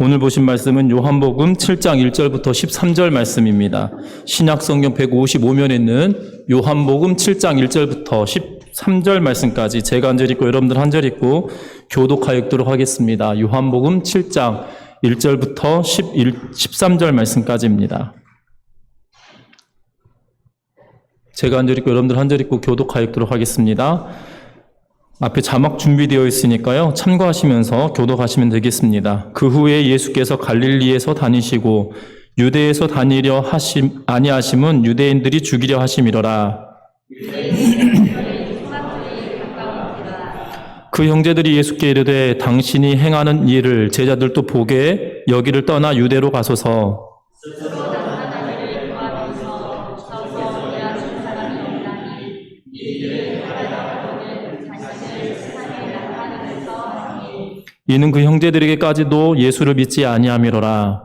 오늘 보신 말씀은 요한복음 7장 1절부터 13절 말씀입니다. 신약성경 155면에 있는 요한복음 7장 1절부터 13절 말씀까지 제가 한 절 읽고 여러분들 한 절 읽고 교독하여 읽도록 하겠습니다. 요한복음 7장 1절부터 13절 말씀까지입니다. 제가 한 절 읽고 여러분들 한 절 읽고 교독하여 읽도록 하겠습니다. 앞에 자막 준비되어 있으니까요. 참고하시면서 교독하시면 되겠습니다. 그 후에 예수께서 갈릴리에서 다니시고 유대에서 다니려 아니하심은 유대인들이 죽이려 하심이로라. 그 형제들이 예수께 이르되 당신이 행하는 일을 제자들도 보게 여기를 떠나 유대로 가소서. 이는 그 형제들에게까지도 예수를 믿지 아니함이로라.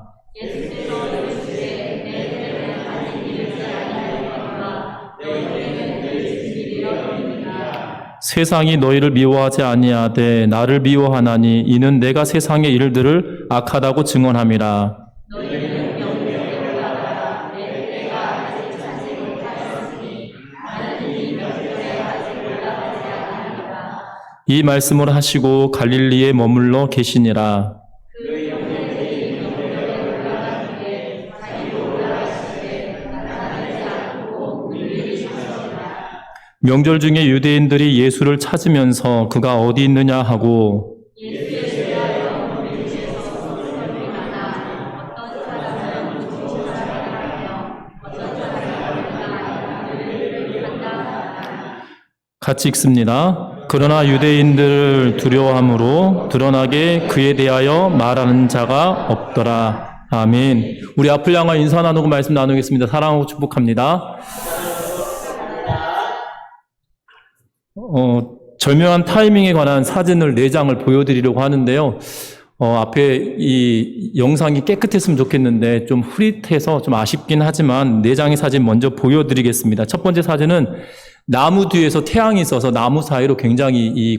세상이 너희를 미워하지 아니하되 나를 미워하나니 이는 내가 세상의 일들을 악하다고 증언함이라. 이 말씀을 하시고 갈릴리에 머물러 계시니라. 명절 중에 유대인들이 예수를 찾으면서 그가 어디 있느냐 하고 같이 읽습니다. 그러나 유대인들을 두려워함으로 드러나게 그에 대하여 말하는 자가 없더라. 아멘. 우리 앞을 향하여 인사 나누고 말씀 나누겠습니다. 사랑하고 축복합니다. 절묘한 타이밍에 관한 사진을 4장을 보여드리려고 하는데요. 앞에 이 영상이 깨끗했으면 좋겠는데 좀 흐릿해서 좀 아쉽긴 하지만 4장의 사진 먼저 보여드리겠습니다. 첫 번째 사진은 나무 뒤에서 태양이 있어서 나무 사이로 굉장히 이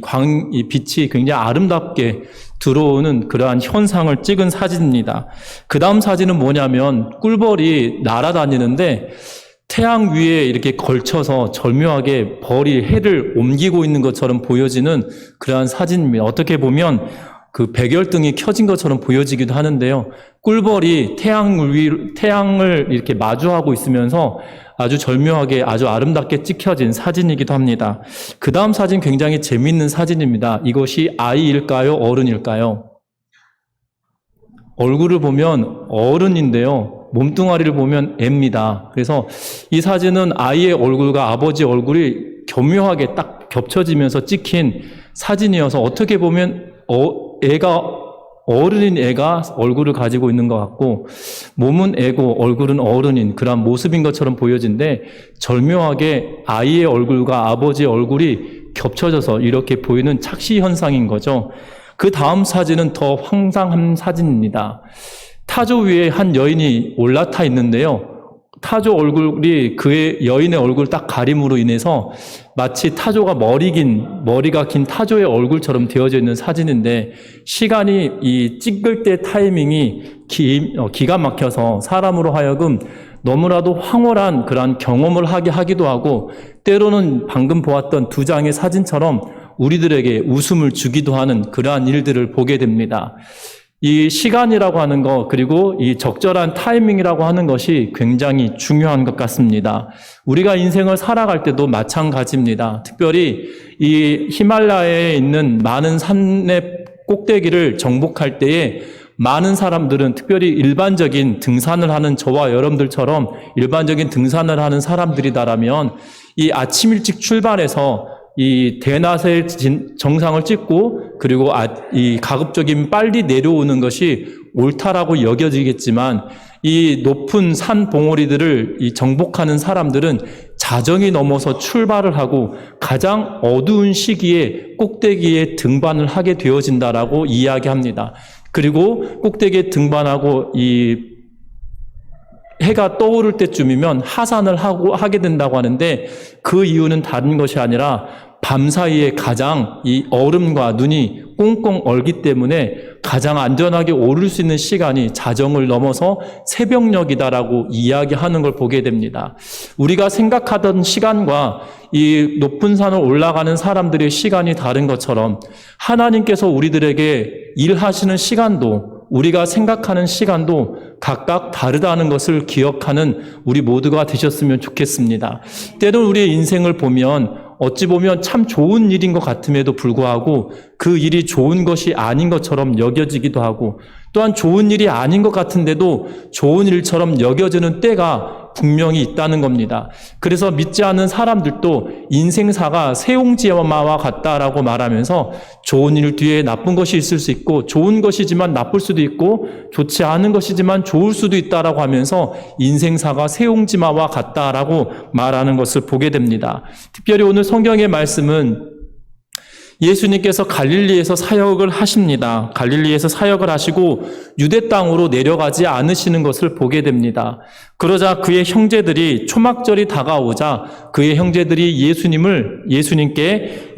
빛이 굉장히 아름답게 들어오는 그러한 현상을 찍은 사진입니다. 그 다음 사진은 뭐냐면 꿀벌이 날아다니는데 태양 위에 이렇게 걸쳐서 절묘하게 벌이 해를 옮기고 있는 것처럼 보여지는 그러한 사진입니다. 어떻게 보면 그 백열등이 켜진 것처럼 보여지기도 하는데요. 꿀벌이 태양을 이렇게 마주하고 있으면서 아주 절묘하게 아주 아름답게 찍혀진 사진이기도 합니다. 그 다음 사진 굉장히 재미있는 사진입니다. 이것이 아이일까요? 어른일까요? 얼굴을 보면 어른인데요. 몸뚱아리를 보면 애입니다. 그래서 이 사진은 아이의 얼굴과 아버지 얼굴이 교묘하게 딱 겹쳐지면서 찍힌 사진이어서 어떻게 보면 어른인 애가 얼굴을 가지고 있는 것 같고 몸은 애고 얼굴은 어른인 그런 모습인 것처럼 보여진데 절묘하게 아이의 얼굴과 아버지의 얼굴이 겹쳐져서 이렇게 보이는 착시 현상인 거죠. 그 다음 사진은 더 황당한 사진입니다. 타조 위에 한 여인이 올라타 있는데요. 타조 얼굴이 그의 여인의 얼굴 딱 가림으로 인해서 마치 타조가 머리가 긴 타조의 얼굴처럼 되어져 있는 사진인데 시간이 이 찍을 때 타이밍이 기가 막혀서 사람으로 하여금 너무나도 황홀한 그러한 경험을 하게 하기도 하고 때로는 방금 보았던 2장의 사진처럼 우리들에게 웃음을 주기도 하는 그러한 일들을 보게 됩니다. 이 시간이라고 하는 것 그리고 이 적절한 타이밍이라고 하는 것이 굉장히 중요한 것 같습니다. 우리가 인생을 살아갈 때도 마찬가지입니다. 특별히 이 히말라야에 있는 많은 산의 꼭대기를 정복할 때에 많은 사람들은 특별히 일반적인 등산을 하는 저와 여러분들처럼 일반적인 등산을 하는 사람들이다라면 이 아침 일찍 출발해서 이 대낮의 정상을 찍고 그리고 이 가급적인 빨리 내려오는 것이 옳다라고 여겨지겠지만 이 높은 산 봉우리들을 이 정복하는 사람들은 자정이 넘어서 출발을 하고 가장 어두운 시기에 꼭대기에 등반을 하게 되어진다라고 이야기합니다. 그리고 꼭대기에 등반하고 이 해가 떠오를 때쯤이면 하산을 하게 된다고 하는데 그 이유는 다른 것이 아니라 밤사이에 가장 이 얼음과 눈이 꽁꽁 얼기 때문에 가장 안전하게 오를 수 있는 시간이 자정을 넘어서 새벽녘이다라고 이야기하는 걸 보게 됩니다. 우리가 생각하던 시간과 이 높은 산을 올라가는 사람들의 시간이 다른 것처럼 하나님께서 우리들에게 일하시는 시간도 우리가 생각하는 시간도 각각 다르다는 것을 기억하는 우리 모두가 되셨으면 좋겠습니다. 때론 우리의 인생을 보면 어찌 보면 참 좋은 일인 것 같음에도 불구하고 그 일이 좋은 것이 아닌 것처럼 여겨지기도 하고 또한 좋은 일이 아닌 것 같은데도 좋은 일처럼 여겨지는 때가 분명히 있다는 겁니다. 그래서 믿지 않는 사람들도 인생사가 세옹지마와 같다라고 말하면서 좋은 일 뒤에 나쁜 것이 있을 수 있고 좋은 것이지만 나쁠 수도 있고 좋지 않은 것이지만 좋을 수도 있다라고 하면서 인생사가 세옹지마와 같다라고 말하는 것을 보게 됩니다. 특별히 오늘 성경의 말씀은 예수님께서 갈릴리에서 사역을 하십니다. 갈릴리에서 사역을 하시고 유대 땅으로 내려가지 않으시는 것을 보게 됩니다. 그러자 그의 형제들이 초막절이 다가오자 그의 형제들이 예수님께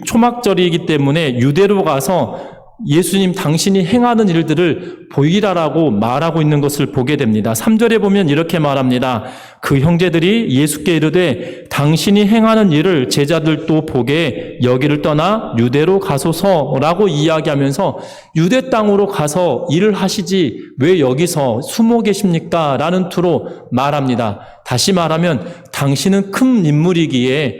초막절이기 때문에 유대로 가서 예수님 당신이 행하는 일들을 보이라라고 말하고 있는 것을 보게 됩니다. 3절에 보면 이렇게 말합니다. 그 형제들이 예수께 이르되 당신이 행하는 일을 제자들도 보게 여기를 떠나 유대로 가소서라고 이야기하면서 유대 땅으로 가서 일을 하시지 왜 여기서 숨어 계십니까? 라는 투로 말합니다. 다시 말하면 당신은 큰 인물이기에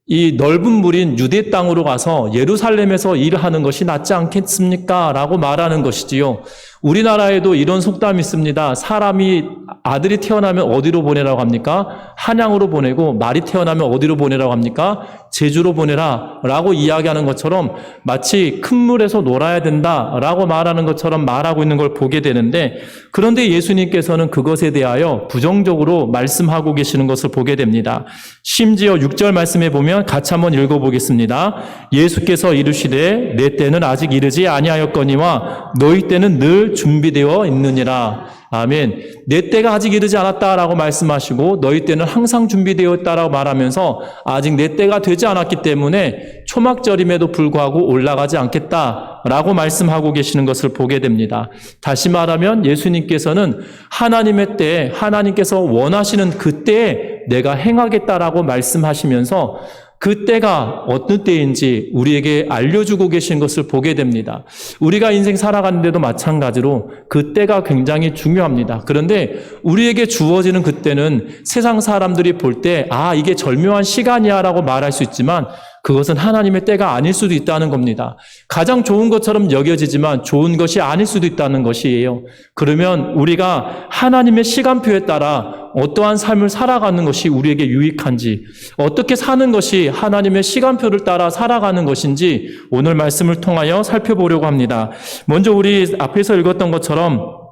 이 넓은 물인 유대 땅으로 가서 예루살렘에서 일을 하는 것이 낫지 않겠습니까? 라고 말하는 것이지요. 우리나라에도 이런 속담이 있습니다. 사람이 아들이 태어나면 어디로 보내라고 합니까? 한양으로 보내고 말이 태어나면 어디로 보내라고 합니까? 제주로 보내라 라고 이야기하는 것처럼 마치 큰 물에서 놀아야 된다 라고 말하는 것처럼 말하고 있는 걸 보게 되는데 그런데 예수님께서는 그것에 대하여 부정적으로 말씀하고 계시는 것을 보게 됩니다. 심지어 6절 말씀에 보면 같이 한번 읽어보겠습니다. 예수께서 이르시되 내 때는 아직 이르지 아니하였거니와 너희 때는 늘 준비되어 있느니라. 아멘. 내 때가 아직 이르지 않았다라고 말씀하시고 너희 때는 항상 준비되어 있다라고 말하면서 아직 내 때가 되지 않았기 때문에 초막절임에도 불구하고 올라가지 않겠다라고 말씀하고 계시는 것을 보게 됩니다. 다시 말하면 예수님께서는 하나님의 때, 하나님께서 원하시는 그 때에 내가 행하겠다라고 말씀하시면서 그 때가 어떤 때인지 우리에게 알려주고 계신 것을 보게 됩니다. 우리가 인생 살아가는데도 마찬가지로 그 때가 굉장히 중요합니다. 그런데 우리에게 주어지는 그 때는 세상 사람들이 볼 때 이게 절묘한 시간이야 라고 말할 수 있지만 그것은 하나님의 때가 아닐 수도 있다는 겁니다. 가장 좋은 것처럼 여겨지지만 좋은 것이 아닐 수도 있다는 것이에요. 그러면 우리가 하나님의 시간표에 따라 어떠한 삶을 살아가는 것이 우리에게 유익한지, 어떻게 사는 것이 하나님의 시간표를 따라 살아가는 것인지 오늘 말씀을 통하여 살펴보려고 합니다. 먼저 우리 앞에서 읽었던 것처럼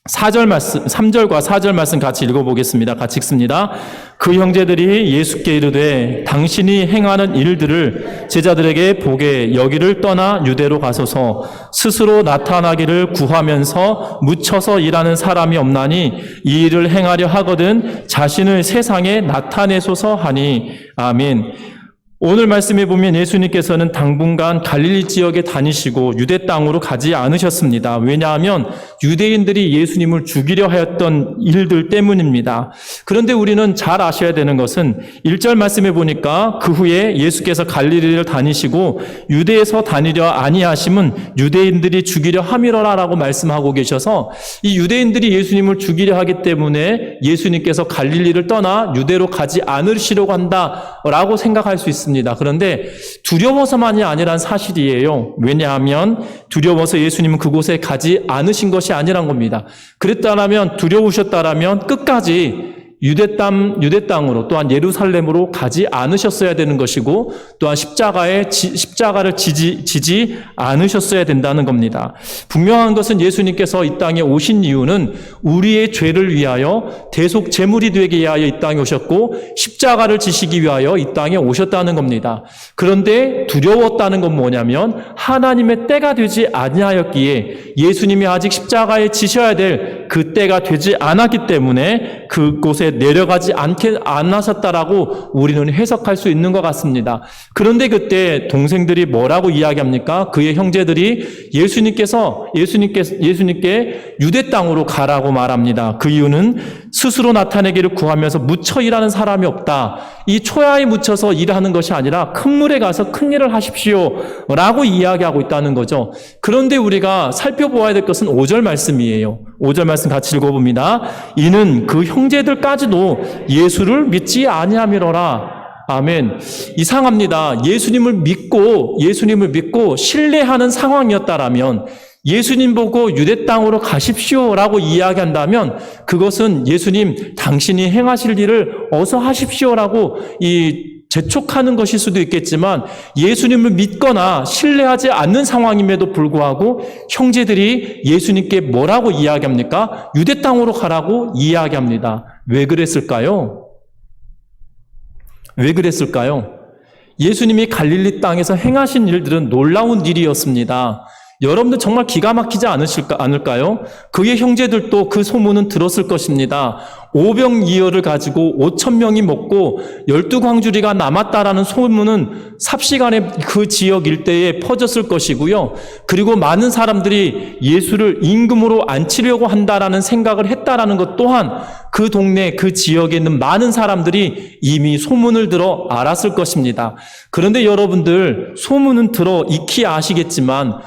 3절과 4절 말씀 같이 읽어보겠습니다. 같이 읽습니다. 그 형제들이 예수께 이르되 당신이 행하는 일들을 제자들에게 보게 여기를 떠나 유대로 가소서 스스로 나타나기를 구하면서 묻혀서 일하는 사람이 없나니 이 일을 행하려 하거든 자신을 세상에 나타내소서 하니 아멘. 오늘 말씀에 보면 예수님께서는 당분간 갈릴리 지역에 다니시고 유대 땅으로 가지 않으셨습니다. 왜냐하면 유대인들이 예수님을 죽이려 하였던 일들 때문입니다. 그런데 우리는 잘 아셔야 되는 것은 1절 말씀에 보니까 그 후에 예수께서 갈릴리를 다니시고 유대에서 다니려 아니하심은 유대인들이 죽이려 함이로라라고 말씀하고 계셔서 이 유대인들이 예수님을 죽이려 하기 때문에 예수님께서 갈릴리를 떠나 유대로 가지 않으시려고 한다라고 생각할 수 있습니다. 그런데 두려워서만이 아니란 사실이에요. 왜냐하면 두려워서 예수님은 그곳에 가지 않으신 것이 아니란 겁니다. 그랬다면 두려우셨다라면 끝까지 유대 땅으로 또한 예루살렘으로 가지 않으셨어야 되는 것이고 또한 십자가를 지지 않으셨어야 된다는 겁니다. 분명한 것은 예수님께서 이 땅에 오신 이유는 우리의 죄를 위하여 대속 제물이 되기 위하여 이 땅에 오셨고 십자가를 지시기 위하여 이 땅에 오셨다는 겁니다. 그런데 두려웠다는 건 뭐냐면 하나님의 때가 되지 아니하였기에 예수님이 아직 십자가에 지셔야 될 그 때가 되지 않았기 때문에 그곳에 곳에 내려가지 않으셨다라고 우리는 해석할 수 있는 것 같습니다. 그런데 그때 동생들이 뭐라고 이야기합니까? 그의 형제들이 예수님께 유대 땅으로 가라고 말합니다. 그 이유는 스스로 나타내기를 구하면서 무쳐 일하는 사람이 없다. 이 초야에 묻혀서 일하는 것이 아니라 큰 물에 가서 큰 일을 하십시오 라고 이야기하고 있다는 거죠. 그런데 우리가 살펴보아야 될 것은 5절 말씀이에요. 5절 말씀 같이 읽어봅니다. 이는 그 형제들까지도 예수를 믿지 아니함이로라. 아멘. 이상합니다. 예수님을 믿고 신뢰하는 상황이었다라면, 예수님 보고 유대 땅으로 가십시오라고 이야기한다면 그것은 예수님 당신이 행하실 일을 어서 하십시오라고 재촉하는 것일 수도 있겠지만, 예수님을 믿거나 신뢰하지 않는 상황임에도 불구하고 형제들이 예수님께 뭐라고 이야기합니까? 유대 땅으로 가라고 이야기합니다. 왜 그랬을까요? 왜 그랬을까요? 예수님이 갈릴리 땅에서 행하신 일들은 놀라운 일이었습니다. 여러분들 정말 기가 막히지 않을까요? 그의 형제들도 그 소문은 들었을 것입니다. 오병이어를 가지고 5,000명이 먹고 12광주리가 남았다라는 소문은 삽시간에 그 지역 일대에 퍼졌을 것이고요. 그리고 많은 사람들이 예수를 임금으로 앉히려고 한다라는 생각을 했다라는 것 또한 그 동네, 그 지역에 있는 많은 사람들이 이미 소문을 들어 알았을 것입니다. 그런데 여러분들, 소문 들어 익히 아시겠지만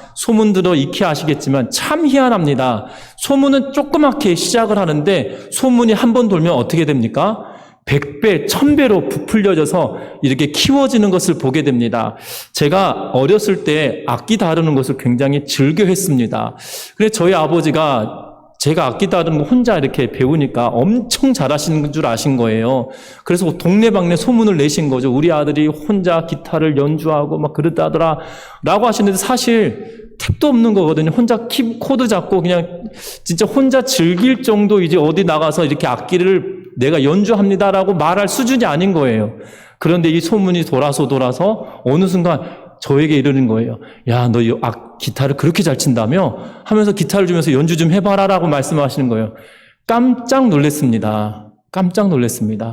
참 희한합니다. 소문은 조그맣게 시작을 하는데 소문이 한 번 돌면 어떻게 됩니까? 100배, 1000배로 부풀려져서 이렇게 키워지는 것을 보게 됩니다. 제가 어렸을 때 악기 다루는 것을 굉장히 즐겨했습니다. 그래서 저희 아버지가 제가 악기 다루는 거 혼자 이렇게 배우니까 엄청 잘하시는 줄 아신 거예요. 그래서 동네방네 소문을 내신 거죠. 우리 아들이 혼자 기타를 연주하고 막 그러다더라 라고 하시는데, 사실 택도 없는 거거든요. 혼자 코드 잡고 그냥 진짜 혼자 즐길 정도, 이제 어디 나가서 이렇게 악기를 내가 연주합니다라고 말할 수준이 아닌 거예요. 그런데 이 소문이 돌아서 어느 순간 저에게 이러는 거예요. 야, 너 기타를 그렇게 잘 친다며? 하면서 기타를 주면서 연주 좀 해봐라라고 말씀하시는 거예요. 깜짝 놀랐습니다.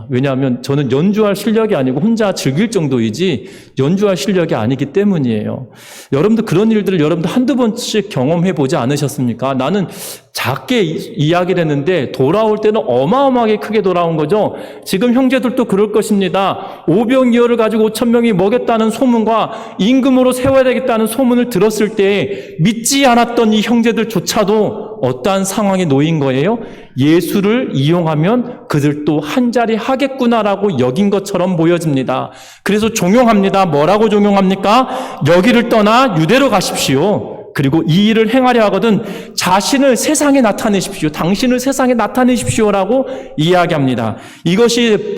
왜냐하면 저는 연주할 실력이 아니고 혼자 즐길 정도이지 연주할 실력이 아니기 때문이에요. 여러분들 그런 일들을 여러분들 한두 번씩 경험해 보지 않으셨습니까? 나는 작게 이야기를 했는데 돌아올 때는 어마어마하게 크게 돌아온 거죠. 지금 형제들도 그럴 것입니다. 오병이어를 가지고 5,000명이 먹였다는 소문과 임금으로 세워야 되겠다는 소문을 들었을 때 믿지 않았던 이 형제들조차도 어떠한 상황에 놓인 거예요? 예수를 이용하면 그들도 한 자리 하겠구나라고 여긴 것처럼 보여집니다. 그래서 종용합니다. 뭐라고 종용합니까? 여기를 떠나 유대로 가십시오. 그리고 이 일을 행하려 하거든 자신을 세상에 나타내십시오. 당신을 세상에 나타내십시오라고 이야기합니다. 이것이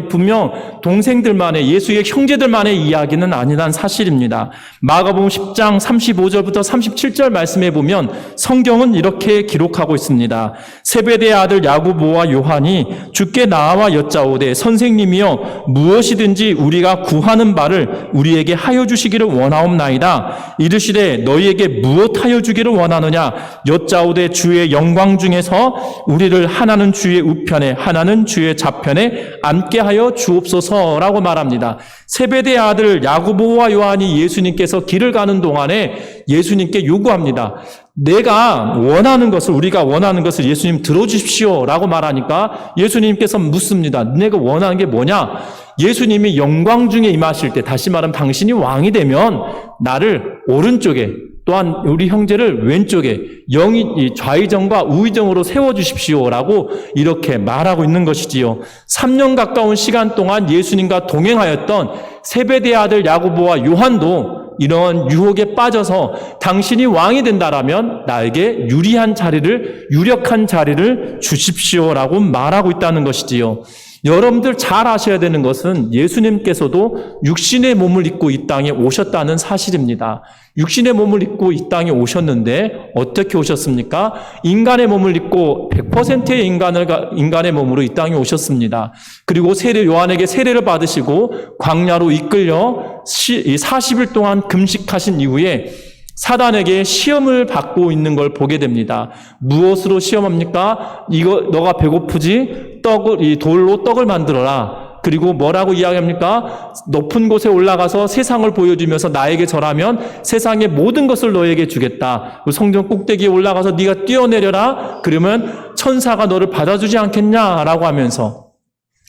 분명 동생들만의, 예수의 형제들만의 이야기는 아니란 사실입니다. 마가복음 10장 35절부터 37절 말씀에 보면 성경은 이렇게 기록하고 있습니다. 세베대의 아들 야고보와 요한이 주께 나와 여짜오되 선생님이여 무엇이든지 우리가 구하는 바를 우리에게 하여 주시기를 원하옵나이다. 이르시되 너희에게 무엇하여 주기를 원하느냐? 여짜오되 주의 영광 중에서 우리를 하나는 주의 우편에 하나는 주의 좌편에 앉게 하여 주옵소서라고 말합니다. 세베대의 아들 야고보와 요한이 예수님께서 길을 가는 동안에 예수님께 요구합니다. 우리가 원하는 것을 예수님 들어주십시오라고 말하니까 예수님께서 묻습니다. 내가 원하는 게 뭐냐? 예수님이 영광 중에 임하실 때, 다시 말하면 당신이 왕이 되면 나를 오른쪽에, 또한 우리 형제를 왼쪽에 좌의정과 우의정으로 세워주십시오라고 이렇게 말하고 있는 것이지요. 3년 가까운 시간 동안 예수님과 동행하였던 세베대의 아들 야고보와 요한도 이런 유혹에 빠져서 당신이 왕이 된다라면 나에게 유력한 자리를 주십시오라고 말하고 있다는 것이지요. 여러분들 잘 아셔야 되는 것은 예수님께서도 육신의 몸을 입고 이 땅에 오셨다는 사실입니다. 육신의 몸을 입고 이 땅에 오셨는데 어떻게 오셨습니까? 인간의 몸을 입고 100%의 인간의 몸으로 이 땅에 오셨습니다. 그리고 요한에게 세례를 받으시고 광야로 이끌려 40일 동안 금식하신 이후에 사단에게 시험을 받고 있는 걸 보게 됩니다. 무엇으로 시험합니까? 이거 너가 배고프지? 이 돌로 떡을 만들어라. 그리고 뭐라고 이야기합니까? 높은 곳에 올라가서 세상을 보여주면서 나에게 절하면 세상의 모든 것을 너에게 주겠다. 성전 꼭대기에 올라가서 네가 뛰어내려라. 그러면 천사가 너를 받아주지 않겠냐라고 하면서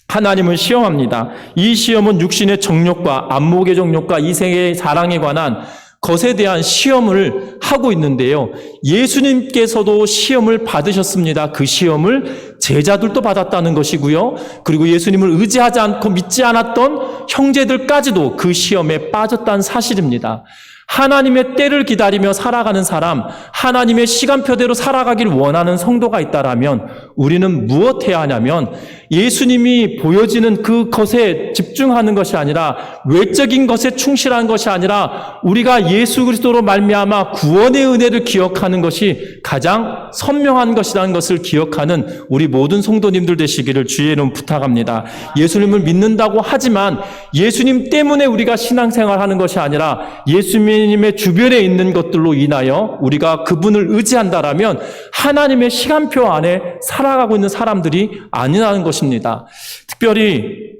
하나님을 시험합니다. 이 시험은 육신의 정욕과 안목의 정욕과 이생의 사랑에 관한 것에 대한 시험을 하고 있는데요. 예수님께서도 시험을 받으셨습니다. 그 시험을 제자들도 받았다는 것이고요. 그리고 예수님을 의지하지 않고 믿지 않았던 형제들까지도 그 시험에 빠졌다는 사실입니다. 하나님의 때를 기다리며 살아가는 사람, 하나님의 시간표대로 살아가길 원하는 성도가 있다라면 우리는 무엇 해야 하냐면 예수님이 보여지는 그것에 집중하는 것이 아니라 외적인 것에 충실한 것이 아니라 우리가 예수 그리스도로 말미암아 구원의 은혜를 기억하는 것이 가장 선명한 것이라는 것을 기억하는 우리 모든 성도님들 되시기를 주의 이름 부탁합니다. 예수님을 믿는다고 하지만 예수님 때문에 우리가 신앙생활하는 것이 아니라 예수님의 주변에 있는 것들로 인하여 우리가 그분을 의지한다라면 하나님의 시간표 안에 살아가고 있는 사람들이 아니라는 것입니다. 특별히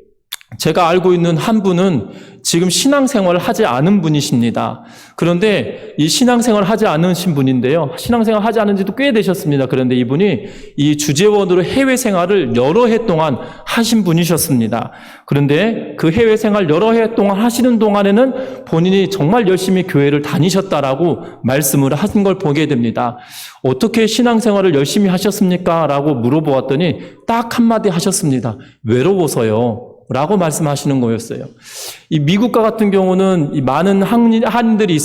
제가 알고 있는 한 분은 지금 신앙생활을 하지 않은 분이십니다. 그런데 이 신앙생활을 하지 않으신 분인데요. 신앙생활을 하지 않은 지도 꽤 되셨습니다. 그런데 이분이 이 주재원으로 해외 생활을 여러 해 동안 하신 분이셨습니다. 그런데 그 해외 생활 여러 해 동안 하시는 동안에는 본인이 정말 열심히 교회를 다니셨다라고 말씀을 하신 걸 보게 됩니다. 어떻게 신앙생활을 열심히 하셨습니까? 라고 물어보았더니 딱 한마디 하셨습니다. 외로워서요. 라고 말씀하시는 거였어요. 이 미국과 같은 경우는 이 많은 한인들이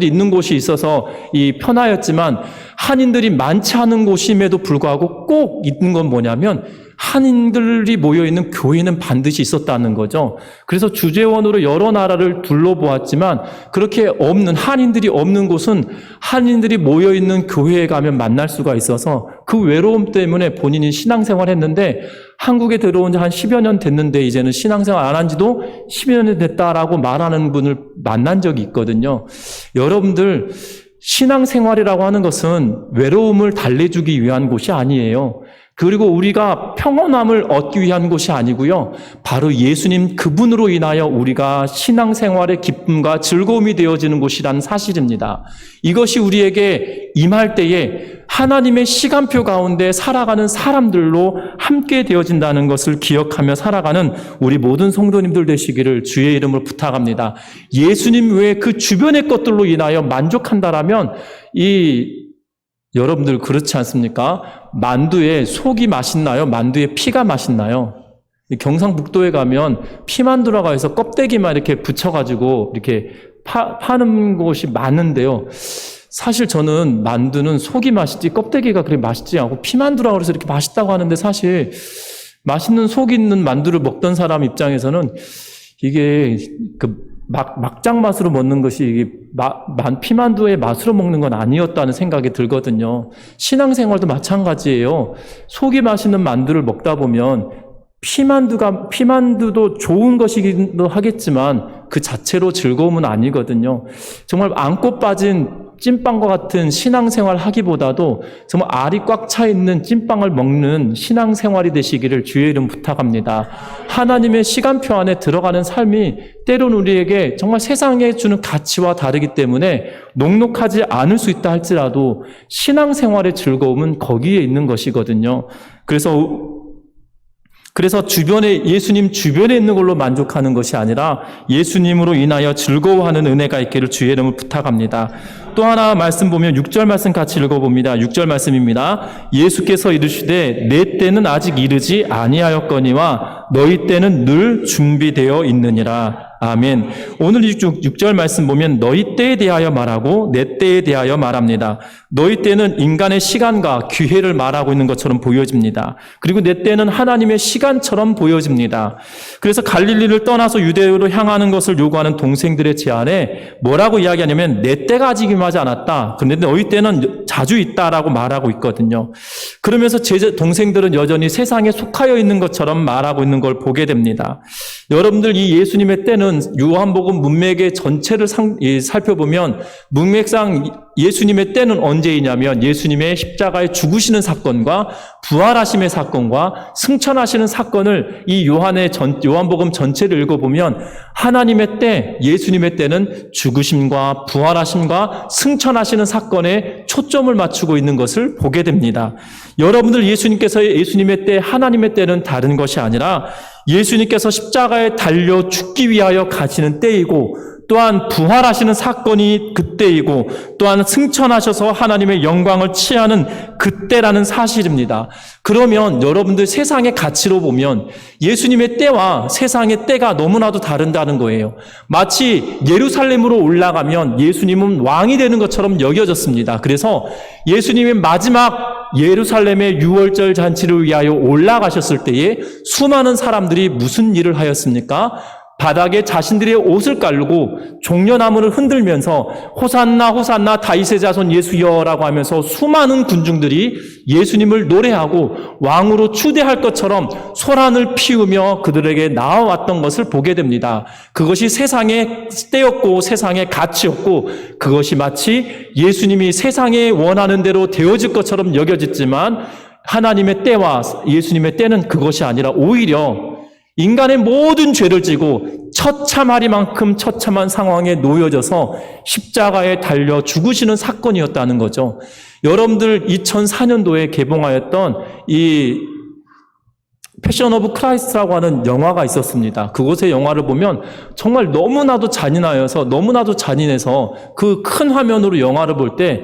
있는 곳이 있어서 이 편하였지만 한인들이 많지 않은 곳임에도 불구하고 꼭 있는 건 뭐냐면 한인들이 모여있는 교회는 반드시 있었다는 거죠. 그래서 주재원으로 여러 나라를 둘러보았지만 그렇게 한인들이 없는 곳은 한인들이 모여있는 교회에 가면 만날 수가 있어서 그 외로움 때문에 본인이 신앙생활 했는데 한국에 들어온 지 한 10여 년 됐는데 이제는 신앙생활 안 한 지도 10여 년 됐다라고 말하는 분을 만난 적이 있거든요. 여러분들 신앙생활이라고 하는 것은 외로움을 달래주기 위한 곳이 아니에요. 그리고 우리가 평온함을 얻기 위한 곳이 아니고요. 바로 예수님 그분으로 인하여 우리가 신앙생활의 기쁨과 즐거움이 되어지는 곳이라는 사실입니다. 이것이 우리에게 임할 때에 하나님의 시간표 가운데 살아가는 사람들로 함께 되어진다는 것을 기억하며 살아가는 우리 모든 성도님들 되시기를 주의 이름으로 부탁합니다. 예수님 외에 그 주변의 것들로 인하여 만족한다라면 여러분들 그렇지 않습니까? 만두에 속이 맛있나요? 만두에 피가 맛있나요? 경상북도에 가면 피만두라고 해서 껍데기만 이렇게 붙여가지고 이렇게 파는 곳이 많은데요. 사실 저는 만두는 속이 맛있지 껍데기가 그렇게 맛있지 않고 피만두라고 해서 이렇게 맛있다고 하는데 사실 맛있는 속 있는 만두를 먹던 사람 입장에서는 이게 막장 맛으로 먹는 것이 이게 피만두의 맛으로 먹는 건 아니었다는 생각이 들거든요. 신앙생활도 마찬가지예요. 속이 맛있는 만두를 먹다 보면 피만두도 좋은 것이기도 하겠지만 그 자체로 즐거움은 아니거든요. 정말 안고 빠진 찐빵과 같은 신앙생활 하기보다도 정말 알이 꽉 차 있는 찐빵을 먹는 신앙생활이 되시기를 주의 이름 부탁합니다. 하나님의 시간표 안에 들어가는 삶이 때로는 우리에게 정말 세상에 주는 가치와 다르기 때문에 녹록하지 않을 수 있다 할지라도 신앙생활의 즐거움은 거기에 있는 것이거든요. 그래서 예수님 주변에 있는 걸로 만족하는 것이 아니라 예수님으로 인하여 즐거워하는 은혜가 있기를 주의 이름을 부탁합니다. 또 하나 말씀 보면 6절 말씀 같이 읽어봅니다. 6절 말씀입니다. 예수께서 이르시되 내 때는 아직 이르지 아니하였거니와 너희 때는 늘 준비되어 있느니라. 아멘. 오늘 6절 말씀 보면 너희 때에 대하여 말하고 내 때에 대하여 말합니다. 너희 때는 인간의 시간과 기회를 말하고 있는 것처럼 보여집니다. 그리고 내 때는 하나님의 시간처럼 보여집니다. 그래서 갈릴리를 떠나서 유대로 향하는 것을 요구하는 동생들의 제안에 뭐라고 이야기하냐면 내 때가 아직 임하지 않았다. 그런데 너희 때는 자주 있다라고 말하고 있거든요. 그러면서 제 동생들은 여전히 세상에 속하여 있는 것처럼 말하고 있는 걸 보게 됩니다. 여러분들 이 예수님의 때는 요한복음 문맥의 전체를 살펴보면 문맥상 예수님의 때는 언제이냐면 예수님의 십자가에 죽으시는 사건과 부활하심의 사건과 승천하시는 사건을 이 요한복음 전체를 읽어보면 하나님의 때, 예수님의 때는 죽으심과 부활하심과 승천하시는 사건에 초점을 맞추고 있는 것을 보게 됩니다. 여러분들 예수님의 때, 하나님의 때는 다른 것이 아니라 예수님께서 십자가에 달려 죽기 위하여 가시는 때이고 또한 부활하시는 사건이 그때이고 또한 승천하셔서 하나님의 영광을 취하는 그때라는 사실입니다. 그러면 여러분들 세상의 가치로 보면 예수님의 때와 세상의 때가 너무나도 다른다는 거예요. 마치 예루살렘으로 올라가면 예수님은 왕이 되는 것처럼 여겨졌습니다. 그래서 예수님의 마지막 예루살렘의 유월절 잔치를 위하여 올라가셨을 때에 수많은 사람들이 무슨 일을 하였습니까? 바닥에 자신들의 옷을 깔고 종려나무를 흔들면서 호산나 호산나 다윗의 자손 예수여라고 하면서 수많은 군중들이 예수님을 노래하고 왕으로 추대할 것처럼 소란을 피우며 그들에게 나와왔던 것을 보게 됩니다. 그것이 세상의 때였고 세상의 가치였고 그것이 마치 예수님이 세상에 원하는 대로 되어질 것처럼 여겨졌지만 하나님의 때와 예수님의 때는 그것이 아니라 오히려 인간의 모든 죄를 지고 처참하리만큼 처참한 상황에 놓여져서 십자가에 달려 죽으시는 사건이었다는 거죠. 여러분들 2004년도에 개봉하였던 이 패션 오브 크라이스트라고 하는 영화가 있었습니다. 그곳의 영화를 보면 정말 너무나도 잔인해서 그 큰 화면으로 영화를 볼 때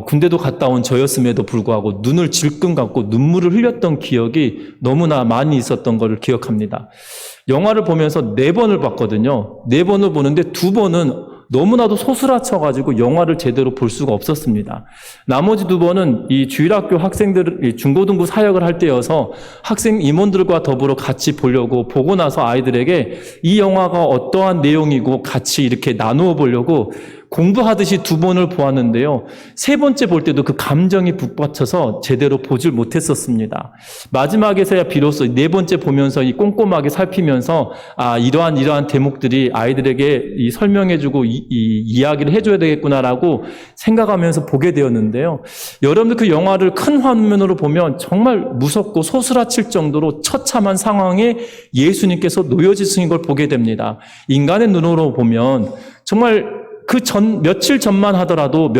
군대도 갔다 온 저였음에도 불구하고 눈을 질끈 감고 눈물을 흘렸던 기억이 너무나 많이 있었던 것을 기억합니다. 영화를 보면서 4번을 봤거든요. 4번을 보는데 2번은 너무나도 소스라쳐가지고 영화를 제대로 볼 수가 없었습니다. 나머지 2번은 이 주일학교 학생들, 중고등부 사역을 할 때여서 학생 임원들과 더불어 같이 보려고 보고 나서 아이들에게 이 영화가 어떠한 내용이고 같이 이렇게 나누어 보려고 공부하듯이 2번을 보았는데요. 3번째 볼 때도 그 감정이 북받쳐서 제대로 보질 못했었습니다. 마지막에서야 비로소 4번째 보면서 꼼꼼하게 살피면서 이러한 대목들이 아이들에게 설명해주고 이야기를 해줘야 되겠구나라고 생각하면서 보게 되었는데요. 여러분들 그 영화를 큰 화면으로 보면 정말 무섭고 소스라칠 정도로 처참한 상황에 예수님께서 놓여지신 걸 보게 됩니다. 인간의 눈으로 보면 정말 며칠 전만 하더라도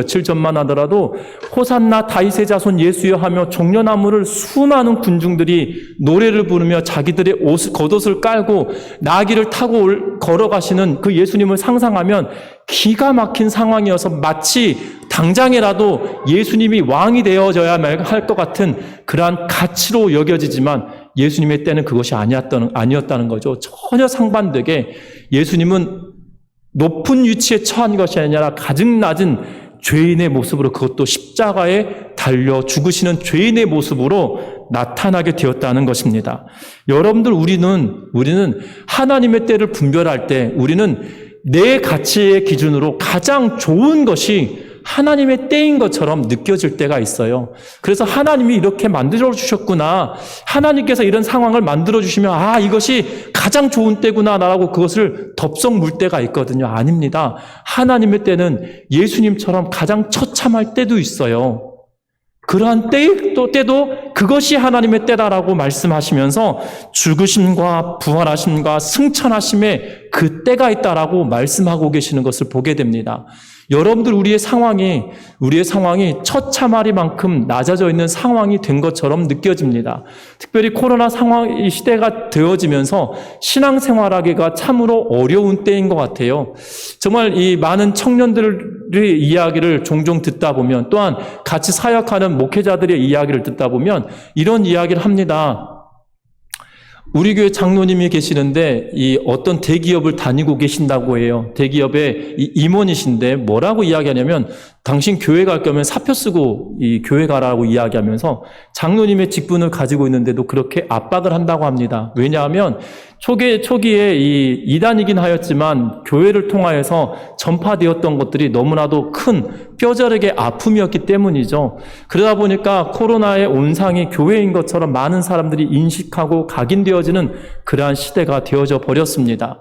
호산나 다윗의 자손 예수여 하며 종려나무를 수많은 군중들이 노래를 부르며 자기들의 겉옷을 깔고 나귀를 타고 걸어가시는 그 예수님을 상상하면 기가 막힌 상황이어서 마치 당장이라도 예수님이 왕이 되어져야 할 것 같은 그러한 가치로 여겨지지만 예수님의 때는 그것이 아니었다는 거죠. 전혀 상반되게 예수님은 높은 위치에 처한 것이 아니라 가장 낮은 죄인의 모습으로 그것도 십자가에 달려 죽으시는 죄인의 모습으로 나타나게 되었다는 것입니다. 여러분들 우리는 하나님의 때를 분별할 때 우리는 내 가치의 기준으로 가장 좋은 것이 하나님의 때인 것처럼 느껴질 때가 있어요. 그래서 하나님이 이렇게 만들어주셨구나. 하나님께서 이런 상황을 만들어주시면 이것이 가장 좋은 때구나라고 그것을 덥석 물 때가 있거든요. 아닙니다. 하나님의 때는 예수님처럼 가장 처참할 때도 있어요. 그러한 때도 그것이 하나님의 때다라고 말씀하시면서 죽으심과 부활하심과 승천하심의 그 때가 있다라고 말씀하고 계시는 것을 보게 됩니다. 여러분들 우리의 상황이 처참하리만큼 낮아져 있는 상황이 된 것처럼 느껴집니다. 특별히 코로나 상황 시대가 되어지면서 신앙생활하기가 참으로 어려운 때인 것 같아요. 정말 이 많은 청년들의 이야기를 종종 듣다 보면 또한 같이 사역하는 목회자들의 이야기를 듣다 보면 이런 이야기를 합니다. 우리 교회 장로님이 계시는데 이 어떤 대기업을 다니고 계신다고 해요. 대기업의 임원이신데 뭐라고 이야기하냐면 당신 교회 갈 거면 사표 쓰고 이 교회 가라고 이야기하면서 장로님의 직분을 가지고 있는데도 그렇게 압박을 한다고 합니다. 왜냐하면 초기에 이 이단이긴 하였지만 교회를 통하여서 전파되었던 것들이 너무나도 큰 뼈저리게 아픔이었기 때문이죠. 그러다 보니까 코로나의 온상이 교회인 것처럼 많은 사람들이 인식하고 각인되어지는 그러한 시대가 되어져 버렸습니다.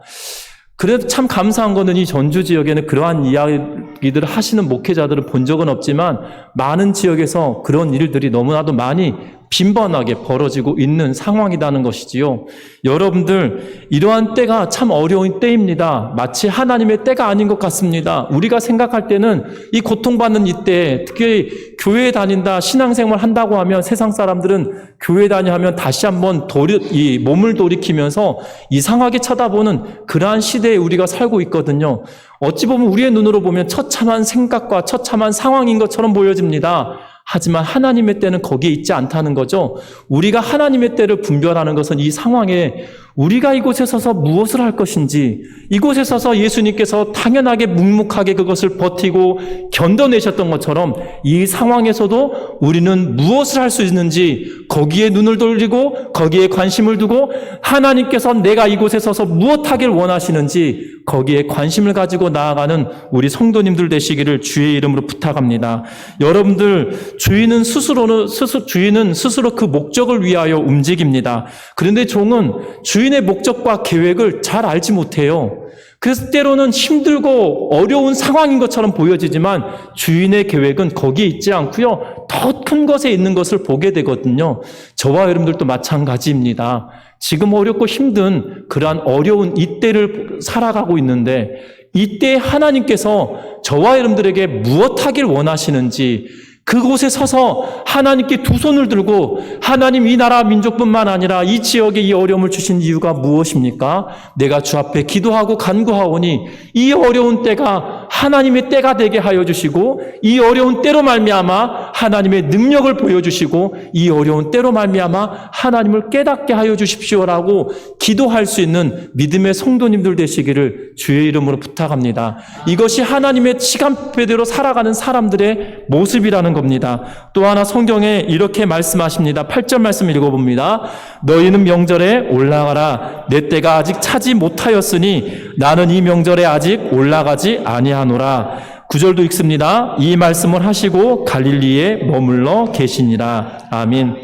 그래도 참 감사한 거는 이 전주 지역에는 그러한 이야기들을 하시는 목회자들을 본 적은 없지만 많은 지역에서 그런 일들이 너무나도 많이 빈번하게 벌어지고 있는 상황이라는 것이지요. 여러분들, 이러한 때가 참 어려운 때입니다. 마치 하나님의 때가 아닌 것 같습니다. 우리가 생각할 때는 이 고통받는 이때, 특히 교회에 다닌다, 신앙생활 한다고 하면 세상 사람들은 교회 다니하면 다시 한번 이 몸을 돌이키면서 이상하게 쳐다보는 그러한 시대에 우리가 살고 있거든요. 어찌 보면 우리의 눈으로 보면 처참한 생각과 처참한 상황인 것처럼 보여집니다. 하지만 하나님의 때는 거기에 있지 않다는 거죠. 우리가 하나님의 때를 분별하는 것은 이 상황에 우리가 이곳에 서서 무엇을 할 것인지, 이곳에 서서 예수님께서 당연하게 묵묵하게 그것을 버티고 견뎌내셨던 것처럼 이 상황에서도 우리는 무엇을 할 수 있는지 거기에 눈을 돌리고 거기에 관심을 두고 하나님께서 내가 이곳에 서서 무엇하길 원하시는지 거기에 관심을 가지고 나아가는 우리 성도님들 되시기를 주의 이름으로 부탁합니다. 여러분들, 주인은 스스로 그 목적을 위하여 움직입니다. 그런데 종은 주인의 목적과 계획을 잘 알지 못해요. 그래서 때로는 힘들고 어려운 상황인 것처럼 보여지지만 주인의 계획은 거기에 있지 않고요. 더 큰 것에 있는 것을 보게 되거든요. 저와 여러분들도 마찬가지입니다. 지금 어렵고 힘든 그러한 어려운 이때를 살아가고 있는데 이때 하나님께서 저와 여러분들에게 무엇하길 원하시는지 그곳에 서서 하나님께 두 손을 들고 하나님, 이 나라 민족뿐만 아니라 이 지역에 이 어려움을 주신 이유가 무엇입니까? 내가 주 앞에 기도하고 간구하오니 이 어려운 때가 하나님의 때가 되게 하여 주시고 이 어려운 때로 말미암아 하나님의 능력을 보여주시고 이 어려운 때로 말미암아 하나님을 깨닫게 하여 주십시오라고 기도할 수 있는 믿음의 성도님들 되시기를 주의 이름으로 부탁합니다. 이것이 하나님의 시간표대로 살아가는 사람들의 모습이라는 겁니다. 또 하나 성경에 이렇게 말씀하십니다. 8절 말씀 읽어봅니다. 너희는 명절에 올라가라. 내 때가 아직 차지 못하였으니 나는 이 명절에 아직 올라가지 아니하노라. 9절도 읽습니다. 이 말씀을 하시고 갈릴리에 머물러 계시니라. 아멘.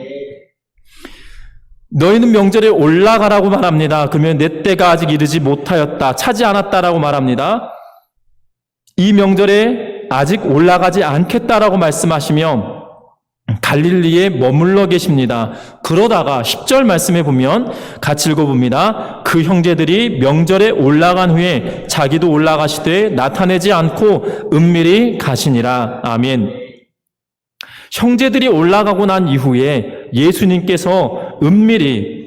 너희는 명절에 올라가라고 말합니다. 그러면 내 때가 아직 이르지 못하였다, 차지 않았다라고 말합니다. 이 명절에 아직 올라가지 않겠다라고 말씀하시며 갈릴리에 머물러 계십니다. 그러다가 10절 말씀해 보면 같이 읽어봅니다. 그 형제들이 명절에 올라간 후에 자기도 올라가시되 나타내지 않고 은밀히 가시니라. 아멘. 형제들이 올라가고 난 이후에 예수님께서 은밀히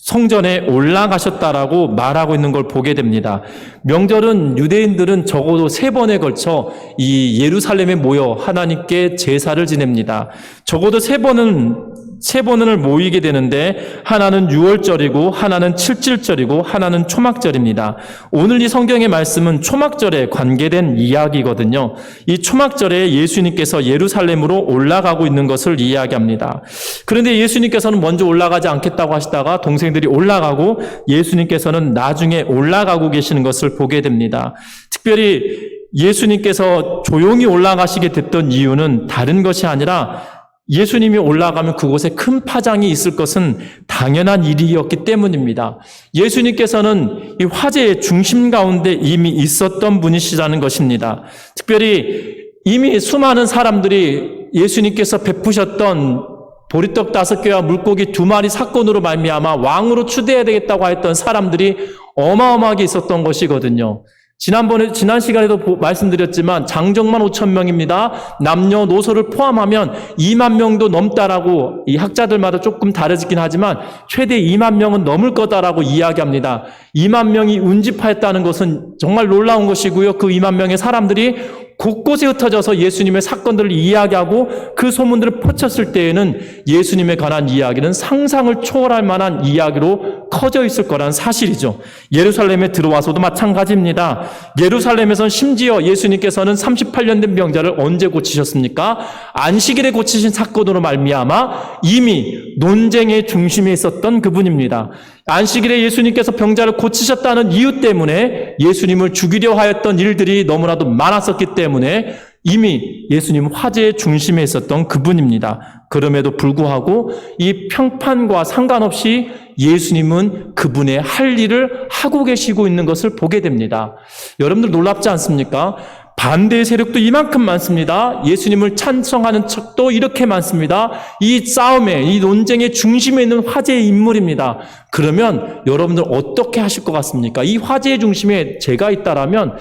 성전에 올라가셨다라고 말하고 있는 걸 보게 됩니다. 명절은 유대인들은 적어도 3번에 걸쳐 이 예루살렘에 모여 하나님께 제사를 지냅니다. 적어도 3번을 모이게 되는데 하나는 6월절이고 하나는 7질절이고 하나는 초막절입니다. 오늘 이 성경의 말씀은 초막절에 관계된 이야기거든요. 이 초막절에 예수님께서 예루살렘으로 올라가고 있는 것을 이야기합니다. 그런데 예수님께서는 먼저 올라가지 않겠다고 하시다가 동생들이 올라가고 예수님께서는 나중에 올라가고 계시는 것을 보게 됩니다. 특별히 예수님께서 조용히 올라가시게 됐던 이유는 다른 것이 아니라 예수님이 올라가면 그곳에 큰 파장이 있을 것은 당연한 일이었기 때문입니다. 예수님께서는 이 화제의 중심 가운데 이미 있었던 분이시라는 것입니다. 특별히 이미 수많은 사람들이 예수님께서 베푸셨던 보리떡 5개와 물고기 2마리 사건으로 말미암아 왕으로 추대해야 되겠다고 했던 사람들이 어마어마하게 있었던 것이거든요. 지난 시간에도 말씀드렸지만 장정만 5,000명입니다. 남녀노소를 포함하면 2만 명도 넘다라고 이 학자들마다 조금 다르긴 하지만 최대 2만 명은 넘을 거다라고 이야기합니다. 2만 명이 운집하였다는 것은 정말 놀라운 것이고요. 그 2만 명의 사람들이 곳곳에 흩어져서 예수님의 사건들을 이야기하고 그 소문들을 퍼쳤을 때에는 예수님에 관한 이야기는 상상을 초월할 만한 이야기로 커져 있을 거란 사실이죠. 예루살렘에 들어와서도 마찬가지입니다. 예루살렘에선 심지어 예수님께서는 38년 된 병자를 언제 고치셨습니까? 안식일에 고치신 사건으로 말미암아 이미 논쟁의 중심에 있었던 그분입니다. 안식일에 예수님께서 병자를 고치셨다는 이유 때문에 예수님을 죽이려 하였던 일들이 너무나도 많았었기 때문에 이미 예수님은 화제의 중심에 있었던 그분입니다. 그럼에도 불구하고 이 평판과 상관없이 예수님은 그분의 할 일을 하고 계시고 있는 것을 보게 됩니다. 여러분들 놀랍지 않습니까? 반대의 세력도 이만큼 많습니다. 예수님을 찬성하는 척도 이렇게 많습니다. 이 싸움의, 이 논쟁의 중심에 있는 화제의 인물입니다. 그러면 여러분들 어떻게 하실 것 같습니까? 이 화제의 중심에 제가 있다라면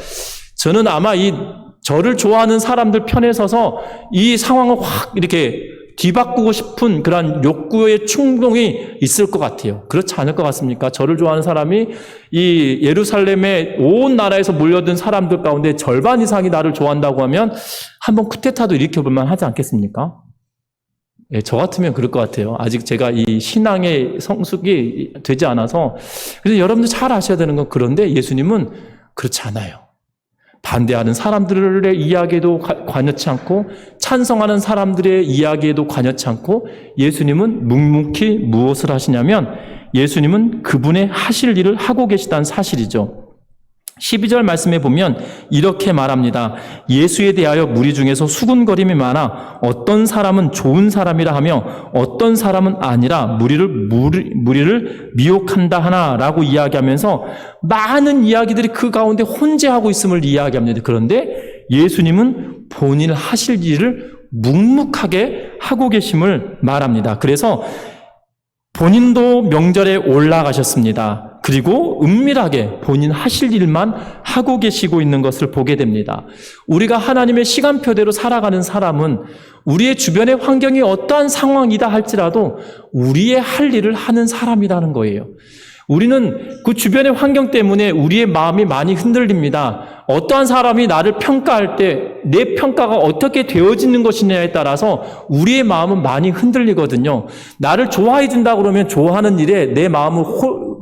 저는 아마 저를 좋아하는 사람들 편에 서서 이 상황을 확 이렇게 뒤바꾸고 싶은 그런 욕구의 충동이 있을 것 같아요. 그렇지 않을 것 같습니까? 저를 좋아하는 사람이 이 예루살렘의 온 나라에서 몰려든 사람들 가운데 절반 이상이 나를 좋아한다고 하면 한번 쿠데타도 일으켜볼 만하지 않겠습니까? 예, 저 같으면 그럴 것 같아요. 아직 제가 이 신앙의 성숙이 되지 않아서. 그래서 여러분들 잘 아셔야 되는 건 그런데 예수님은 그렇지 않아요. 반대하는 사람들의 이야기에도 관여치 않고 찬성하는 사람들의 이야기에도 관여치 않고 예수님은 묵묵히 무엇을 하시냐면 예수님은 그분의 하실 일을 하고 계시다는 사실이죠. 12절 말씀에 보면 이렇게 말합니다. 예수에 대하여 무리 중에서 수군거림이 많아 어떤 사람은 좋은 사람이라 하며 어떤 사람은 아니라 무리를 미혹한다 하나라고 이야기하면서 많은 이야기들이 그 가운데 혼재하고 있음을 이야기합니다. 그런데 예수님은 본인 하실 일을 묵묵하게 하고 계심을 말합니다. 그래서 본인도 명절에 올라가셨습니다. 그리고 은밀하게 본인 하실 일만 하고 계시고 있는 것을 보게 됩니다. 우리가 하나님의 시간표대로 살아가는 사람은 우리의 주변의 환경이 어떠한 상황이다 할지라도 우리의 할 일을 하는 사람이라는 거예요. 우리는 그 주변의 환경 때문에 우리의 마음이 많이 흔들립니다. 어떠한 사람이 나를 평가할 때 내 평가가 어떻게 되어지는 것이냐에 따라서 우리의 마음은 많이 흔들리거든요. 나를 좋아해 준다 그러면 좋아하는 일에 내 마음을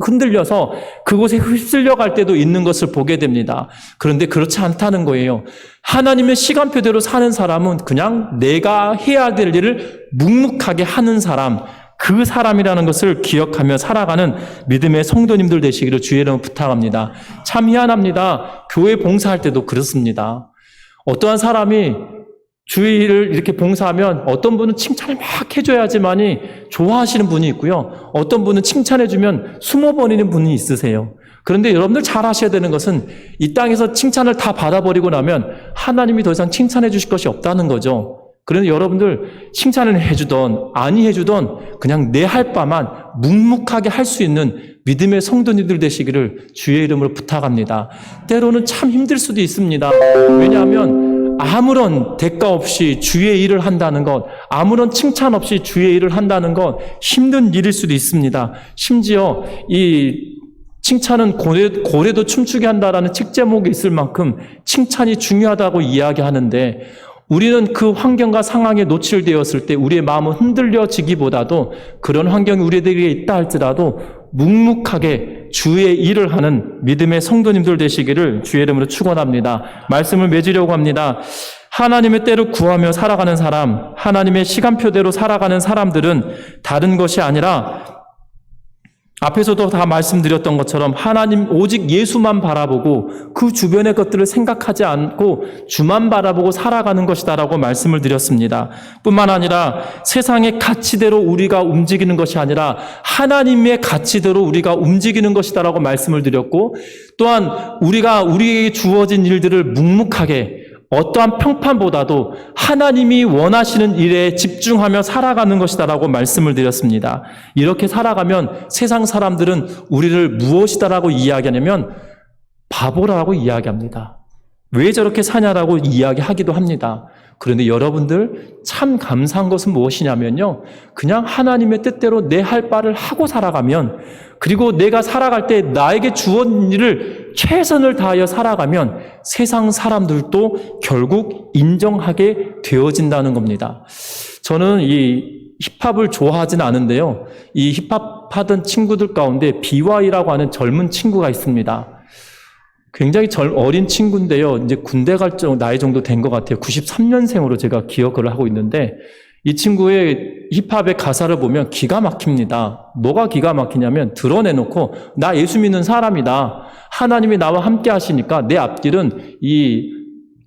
흔들려서 그곳에 휩쓸려 갈 때도 있는 것을 보게 됩니다. 그런데 그렇지 않다는 거예요. 하나님의 시간표대로 사는 사람은 그냥 내가 해야 될 일을 묵묵하게 하는 사람, 그 사람이라는 것을 기억하며 살아가는 믿음의 성도님들 되시기를 주의 이름으로 부탁합니다. 참 희한합니다. 교회 봉사할 때도 그렇습니다. 어떠한 사람이 주의 일을 이렇게 봉사하면 어떤 분은 칭찬을 막 해줘야지만이 좋아하시는 분이 있고요. 어떤 분은 칭찬해주면 숨어버리는 분이 있으세요. 그런데 여러분들 잘 아셔야 되는 것은 이 땅에서 칭찬을 다 받아버리고 나면 하나님이 더 이상 칭찬해 주실 것이 없다는 거죠. 그런데 여러분들 칭찬을 해주던 아니 해주던 그냥 내 할 바만 묵묵하게 할 수 있는 믿음의 성도님들 되시기를 주의 이름으로 부탁합니다. 때로는 참 힘들 수도 있습니다. 왜냐하면 아무런 대가 없이 주의 일을 한다는 것, 아무런 칭찬 없이 주의 일을 한다는 것 힘든 일일 수도 있습니다. 심지어 이 칭찬은 고래도 춤추게 한다라는 책 제목이 있을 만큼 칭찬이 중요하다고 이야기하는데 우리는 그 환경과 상황에 노출되었을 때 우리의 마음은 흔들려지기보다도 그런 환경이 우리에게 있다 할지라도 묵묵하게 주의 일을 하는 믿음의 성도님들 되시기를 주의 이름으로 축원합니다. 말씀을 맺으려고 합니다. 하나님의 때를 구하며 살아가는 사람, 하나님의 시간표대로 살아가는 사람들은 다른 것이 아니라 앞에서도 다 말씀드렸던 것처럼 하나님 오직 예수만 바라보고 그 주변의 것들을 생각하지 않고 주만 바라보고 살아가는 것이다라고 말씀을 드렸습니다. 뿐만 아니라 세상의 가치대로 우리가 움직이는 것이 아니라 하나님의 가치대로 우리가 움직이는 것이다라고 말씀을 드렸고 또한 우리에게 주어진 일들을 묵묵하게 어떠한 평판보다도 하나님이 원하시는 일에 집중하며 살아가는 것이다라고 말씀을 드렸습니다. 이렇게 살아가면 세상 사람들은 우리를 무엇이다라고 이야기하냐면 바보라고 이야기합니다. 왜 저렇게 사냐라고 이야기하기도 합니다. 그런데 여러분들 참 감사한 것은 무엇이냐면요. 그냥 하나님의 뜻대로 내 할 바를 하고 살아가면, 그리고 내가 살아갈 때 나에게 주어진 일을 최선을 다하여 살아가면 세상 사람들도 결국 인정하게 되어진다는 겁니다. 저는 이 힙합을 좋아하진 않은데요. 이 힙합 하던 친구들 가운데 BY라고 하는 젊은 친구가 있습니다. 굉장히 어린 친구인데요. 이제 군대 갈 나이 정도 된 것 같아요. 93년생으로 제가 기억을 하고 있는데, 이 친구의 힙합의 가사를 보면 기가 막힙니다. 뭐가 기가 막히냐면 드러내놓고 나 예수 믿는 사람이다. 하나님이 나와 함께 하시니까 내 앞길은 이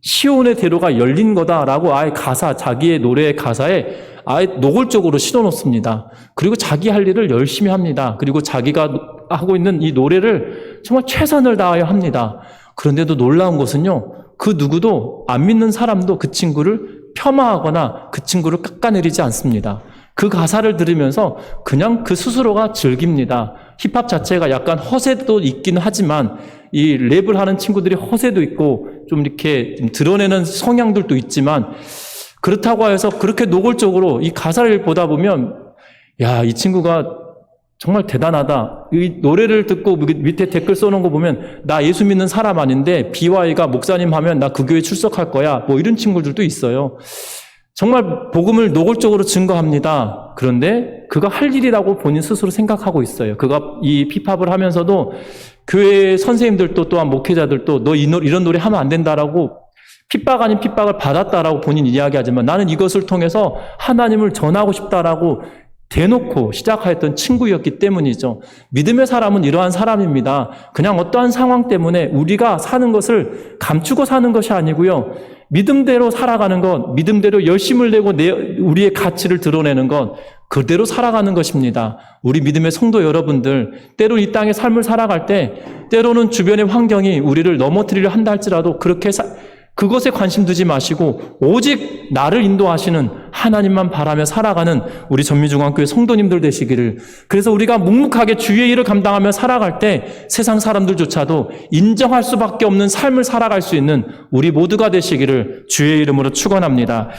시온의 대로가 열린 거다라고 아예 자기의 노래의 가사에 아예 노골적으로 실어놓습니다. 그리고 자기 할 일을 열심히 합니다. 그리고 자기가 하고 있는 이 노래를 정말 최선을 다하여 합니다. 그런데도 놀라운 것은요, 그 누구도 안 믿는 사람도 그 친구를 폄하하거나 그 친구를 깎아내리지 않습니다. 그 가사를 들으면서 그냥 그 스스로가 즐깁니다. 힙합 자체가 약간 허세도 있긴 하지만 이 랩을 하는 친구들이 허세도 있고 좀 이렇게 드러내는 성향들도 있지만, 그렇다고 해서 그렇게 노골적으로 이 가사를 보다 보면 야, 이 친구가 정말 대단하다. 이 노래를 듣고 밑에 댓글 써놓은 거 보면 나 예수 믿는 사람 아닌데 BY가 목사님 하면 나 그 교회 출석할 거야. 뭐 이런 친구들도 있어요. 정말 복음을 노골적으로 증거합니다. 그런데 그가 할 일이라고 본인 스스로 생각하고 있어요. 그가 이 힙합을 하면서도 교회 선생님들도 또한 목회자들도 너 이런 노래 하면 안 된다라고 핍박 아닌 핍박을 받았다라고 본인 이야기하지만 나는 이것을 통해서 하나님을 전하고 싶다라고 대놓고 시작하였던 친구였기 때문이죠. 믿음의 사람은 이러한 사람입니다. 그냥 어떠한 상황 때문에 우리가 사는 것을 감추고 사는 것이 아니고요. 믿음대로 살아가는 것, 믿음대로 열심을 내고 우리의 가치를 드러내는 것, 그대로 살아가는 것입니다. 우리 믿음의 성도 여러분들, 때로 이 땅의 삶을 살아갈 때 때로는 주변의 환경이 우리를 넘어뜨리려 한다 할지라도 그렇게 그것에 관심 두지 마시고 오직 나를 인도하시는 하나님만 바라며 살아가는 우리 전미중앙교회 성도님들 되시기를, 그래서 우리가 묵묵하게 주의 일을 감당하며 살아갈 때 세상 사람들조차도 인정할 수밖에 없는 삶을 살아갈 수 있는 우리 모두가 되시기를 주의 이름으로 축원합니다.